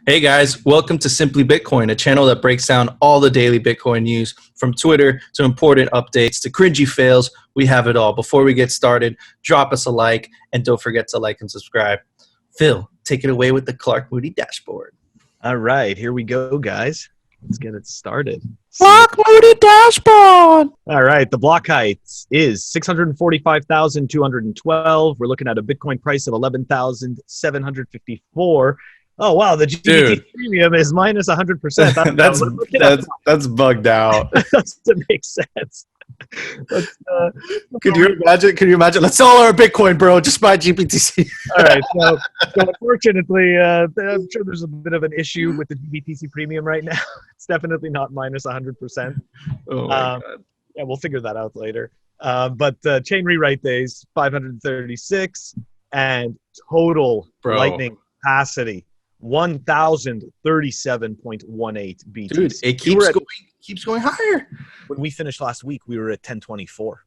Hey guys, welcome to Simply Bitcoin, a channel that breaks down all the daily Bitcoin news from Twitter to important updates to cringy fails. We have it all. Before we get started, drop us a like and don't forget to like and subscribe. Phil, take it away with the Clark Moody dashboard. All right, here we go, guys. Let's get it started. Clark Moody dashboard. All right, the block height is 645,212. We're looking at a Bitcoin price of 11,754. Oh wow, the GBT premium is minus 100%. That's bugged out. That doesn't make sense. Could you imagine? Let's sell our Bitcoin, bro. Just buy GBTC. All right. So unfortunately, I'm sure there's a bit of an issue with the GBTC premium right now. It's definitely not minus 100%. Oh my God. Yeah, we'll figure that out later. But chain rewrite days 536 and total Lightning capacity 1,037.18 BTC. Dude, it keeps going higher. When we finished last week, we were at 1024.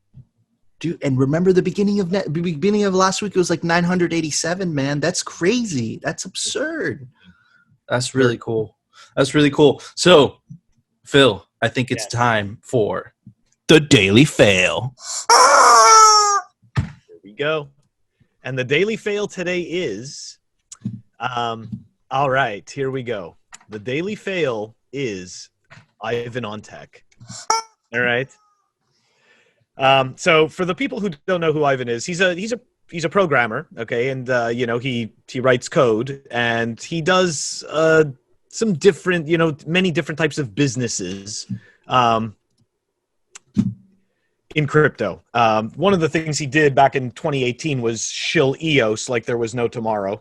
Dude, and remember the beginning of last week, it was like 987, man. That's crazy. That's absurd. That's really cool. So, Phil, I think it's time for the Daily Fail. Here we go. And the Daily Fail today is, all right, here we go. The Daily Fail is Ivan on tech. All right. So for the people who don't know who Ivan is, he's a programmer, okay, and he writes code and he does some different, many different types of businesses in crypto. One of the things he did back in 2018 was shill EOS like there was no tomorrow.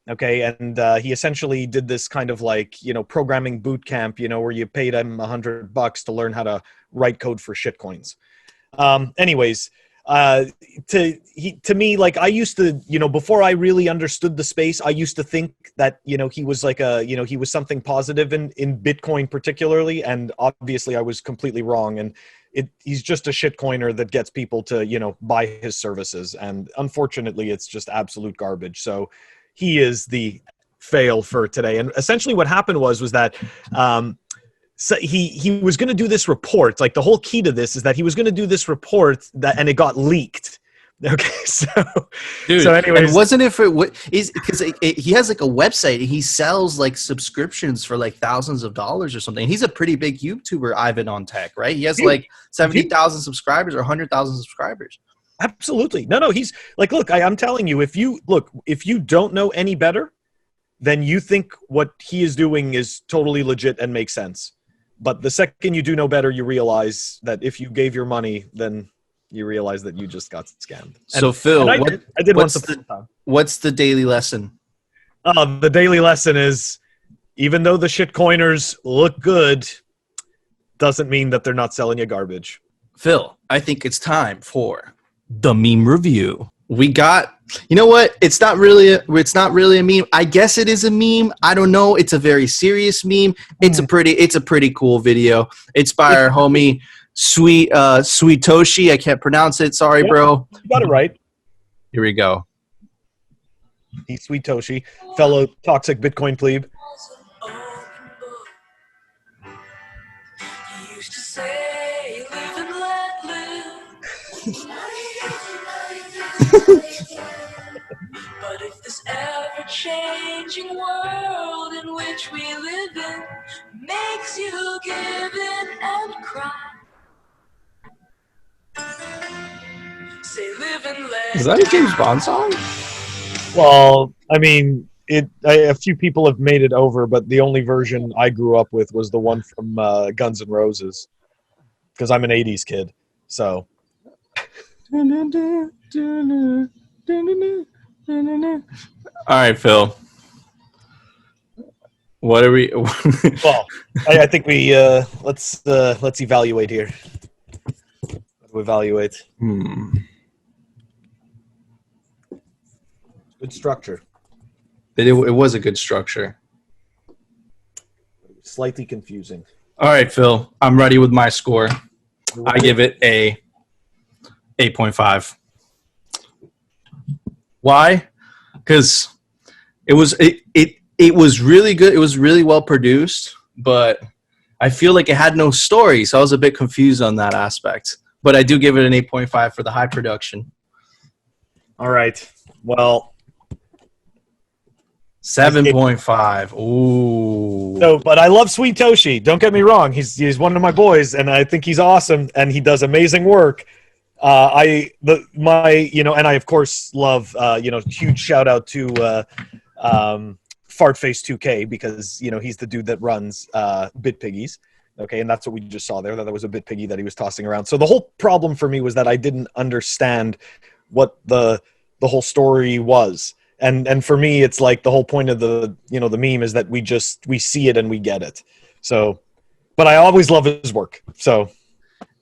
Okay, and he essentially did this kind of like, programming boot camp, where you paid him $100 to learn how to write code for shitcoins. Anyways, to me, like I used to, before I really understood the space, I used to think that, he was like he was something positive in Bitcoin particularly, and obviously I was completely wrong. And he's just a shitcoiner that gets people to, buy his services. And unfortunately, it's just absolute garbage. So he is the fail for today. And essentially what happened was that so he was going to do this report. Like the whole key to this is that he was going to do this report and it got leaked. Okay, so anyways, and wasn't it for what is because he has like a website. He sells like subscriptions for like thousands of dollars or something. He's a pretty big YouTuber, Ivan on Tech, right? He has like 70,000 subscribers or 100,000 subscribers. Absolutely. No, he's like, look, I'm telling you, if you don't know any better, then you think what he is doing is totally legit and makes sense. But the second you do know better, you realize that if you gave your money, then you realize that you just got scammed. So Phil, I did once upon a time. What's the daily lesson? The daily lesson is, even though the shitcoiners look good, doesn't mean that they're not selling you garbage. Phil, I think it's time for the meme review. We got, you know what? It's not really a meme. I guess it is a meme. I don't know. It's a very serious meme. It's a pretty cool video. It's by our homie Sweet Toshi. I can't pronounce it. Sorry, bro. You got it right. Here we go. He's Sweet Toshi, fellow toxic Bitcoin plebe. But if this ever-changing world in which we live in makes you give in and cry, say live and let. Is that a James Bond song? Well, I mean, a few people have made it over, but the only version I grew up with was the one from Guns N' Roses, because I'm an 80s kid, so... All right, Phil. What are we? Well, I think we let's evaluate here. Evaluate. Good structure. It was a good structure. Slightly confusing. All right, Phil. I'm ready with my score. I give it a 8.5. Why? Because it It was really good. It was really well produced, but I feel like it had no story, so I was a bit confused on that aspect. But I do give it an 8.5 for the high production. All right. Well, 7.5. Ooh. so, but I love Sweet Toshi. Don't get me wrong. He's one of my boys, and I think he's awesome, and he does amazing work. And I of course love huge shout out to Fartface 2K because he's the dude that runs Bit Piggies. Okay, and that's what we just saw there. That was a Bit Piggy that he was tossing around. So the whole problem for me was that I didn't understand what the whole story was. And for me, it's like the whole point of the meme is that we see it and we get it. So, but I always love his work. So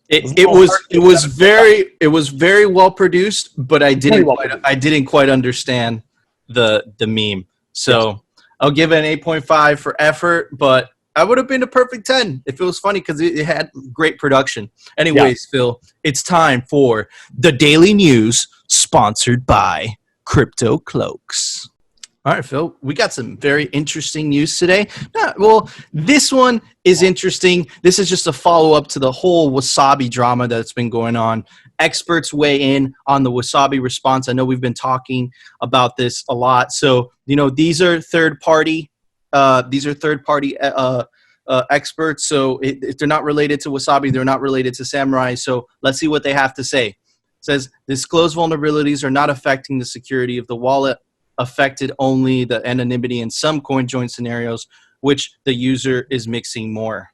it was very well produced, but I didn't quite understand the meme. So yes. I'll give it an 8.5 for effort, but I would have been a perfect 10 if it was funny because it had great production. Anyways, yeah. Phil, it's time for the Daily News, sponsored by Crypto Cloaks. All right, Phil, we got some very interesting news today. Well, this one is interesting. This is just a follow-up to the whole Wasabi drama that's been going on. Experts weigh in on the Wasabi response. I know we've been talking about this a lot. So, these are third-party experts. So if they're not related to Wasabi, they're not related to Samurai. So let's see what they have to say. It says, disclosed vulnerabilities are not affecting the security of the wallet, affected only the anonymity in some coin join scenarios, which the user is mixing more.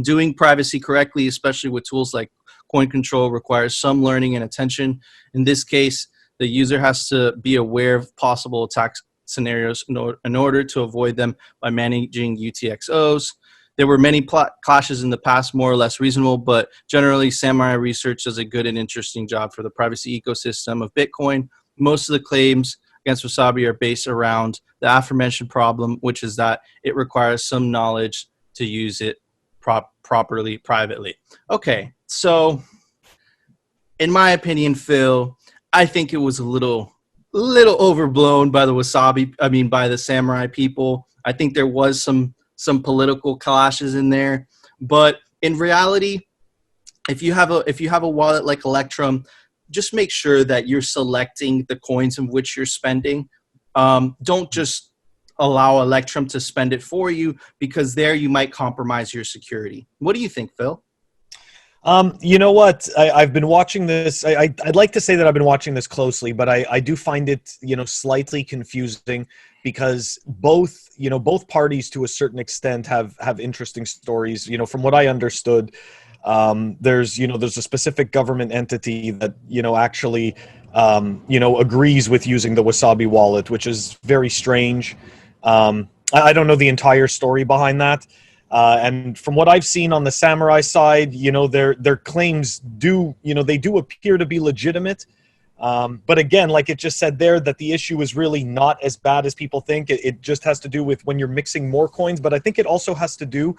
Doing privacy correctly, especially with tools like coin control, requires some learning and attention. In this case, the user has to be aware of possible attack scenarios in order to avoid them by managing UTXOs. There were many clashes in the past, more or less reasonable, but generally Samurai Research does a good and interesting job for the privacy ecosystem of Bitcoin. Most of the claims against Wasabi are based around the aforementioned problem, which is that it requires some knowledge to use it properly, privately. Okay, so in my opinion, Phil, I think it was a little overblown by by the Samurai people. I think there was some political clashes in there, but in reality, if you have a wallet like Electrum, just make sure that you're selecting the coins in which you're spending. Don't just allow Electrum to spend it for you, because there you might compromise your security. What do you think, Phil? You know what? I've been watching this. I'd like to say that I've been watching this closely, but I do find it, slightly confusing because both parties to a certain extent have interesting stories. From what I understood, there's a specific government entity that, actually, agrees with using the Wasabi wallet, which is very strange. I don't know the entire story behind that. And from what I've seen on the Samurai side, their claims do appear to be legitimate. But again, like it just said there, that the issue is really not as bad as people think. It just has to do with when you're mixing more coins. But I think it also has to do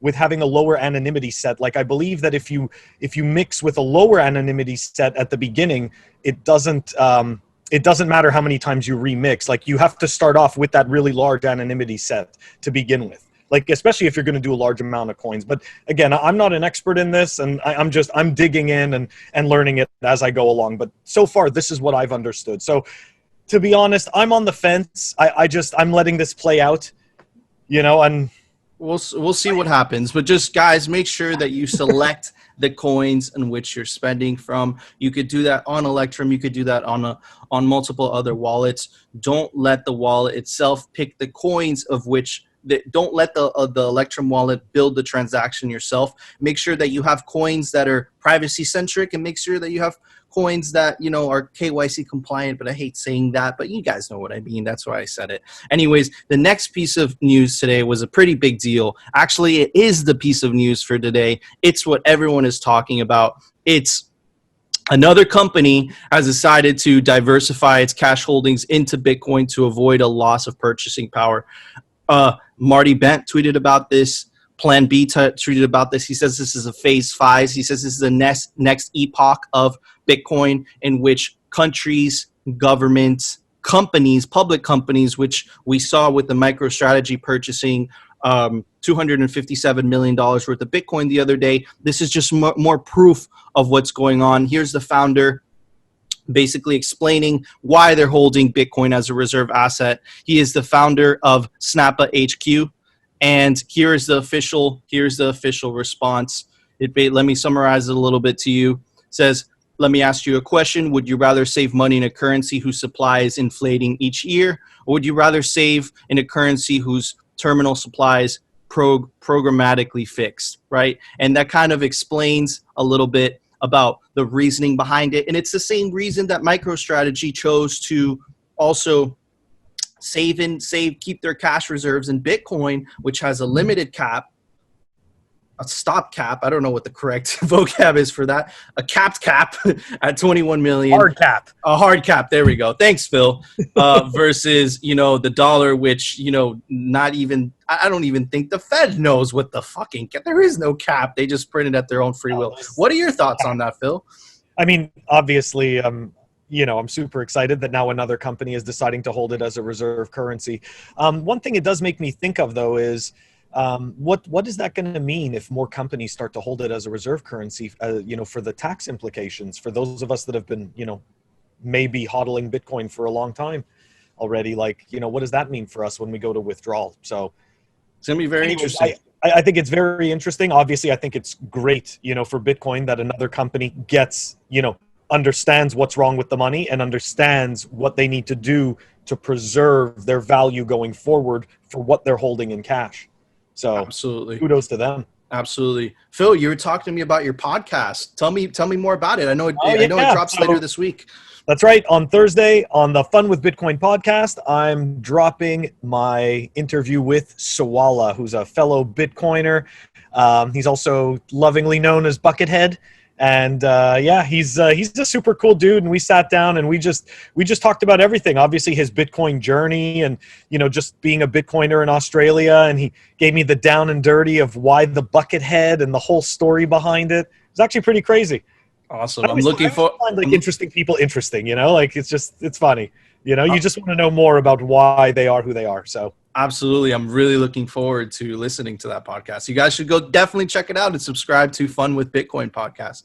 with having a lower anonymity set. Like I believe that if you mix with a lower anonymity set at the beginning, it doesn't matter how many times you remix. Like you have to start off with that really large anonymity set to begin with. Like, especially if you're going to do a large amount of coins. But again, I'm not an expert in this, and I'm digging in and learning it as I go along. But so far, this is what I've understood. So to be honest, I'm on the fence. I'm letting this play out, and we'll see what happens. But just guys, make sure that you select the coins in which you're spending from. You could do that on Electrum. You could do that on multiple other wallets. Don't let the wallet itself pick the coins of which. Don't let the Electrum wallet build the transaction yourself. Make sure that you have coins that are privacy centric, and make sure that you have coins that are KYC compliant. But I hate saying that, but you guys know what I mean. That's why I said it. Anyways, the next piece of news today was a pretty big deal. Actually, it is the piece of news for today. It's what everyone is talking about. It's another company has decided to diversify its cash holdings into Bitcoin to avoid a loss of purchasing power. Marty Bent tweeted about this. Plan B tweeted about this. He says this is a phase 5. He says this is the next epoch of Bitcoin in which countries, governments, companies, public companies, which we saw with the MicroStrategy purchasing $257 million worth of Bitcoin the other day. This is just more proof of what's going on. Here's the founder basically explaining why they're holding Bitcoin as a reserve asset. He is the founder of Snappa HQ. And here's the official response. Let me summarize it a little bit to you. It says, let me ask you a question. Would you rather save money in a currency whose supply is inflating each year? Or would you rather save in a currency whose terminal supply is programmatically fixed, right? And that kind of explains a little bit about the reasoning behind it. And it's the same reason that MicroStrategy chose to also keep their cash reserves in Bitcoin, which has a limited cap, a stop cap. I don't know what the correct vocab is for that. A capped cap at 21 million. Hard cap. A hard cap. There we go. Thanks, Phil. Versus, the dollar, which, not even, I don't even think the Fed knows what the fucking cap. There is no cap. They just print it at their own free will. What are your thoughts on that, Phil? I mean, obviously, I'm super excited that now another company is deciding to hold it as a reserve currency. One thing it does make me think of, though, is what is that going to mean if more companies start to hold it as a reserve currency, for the tax implications for those of us that have been, maybe hodling Bitcoin for a long time already? Like, what does that mean for us when we go to withdrawal? So it's going to be very interesting. I think it's very interesting. Obviously, I think it's great, for Bitcoin that another company gets, understands what's wrong with the money and understands what they need to do to preserve their value going forward for what they're holding in cash. So absolutely, kudos to them. Absolutely. Phil, you were talking to me about your podcast. Tell me more about it. I know it drops later this week. That's right. On Thursday, on the Fun with Bitcoin podcast, I'm dropping my interview with Sawala, who's a fellow Bitcoiner. He's also lovingly known as Buckethead. And he's a super cool dude. And we sat down and we just talked about everything. Obviously, his Bitcoin journey and, just being a Bitcoiner in Australia. And he gave me the down and dirty of why the Buckethead and the whole story behind it. It was actually pretty crazy. Awesome. I'm looking for interesting people interesting, it's funny. You just want to know more about why they are who they are. So absolutely. I'm really looking forward to listening to that podcast. You guys should go definitely check it out and subscribe to Fun with Bitcoin podcast.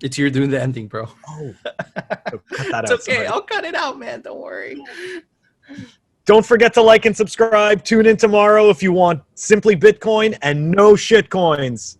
It's you doing the ending, bro. Oh, cut that it's out, okay. sorry. I'll cut it out, man. Don't worry. Don't forget to like and subscribe. Tune in tomorrow if you want simply Bitcoin and no shit coins.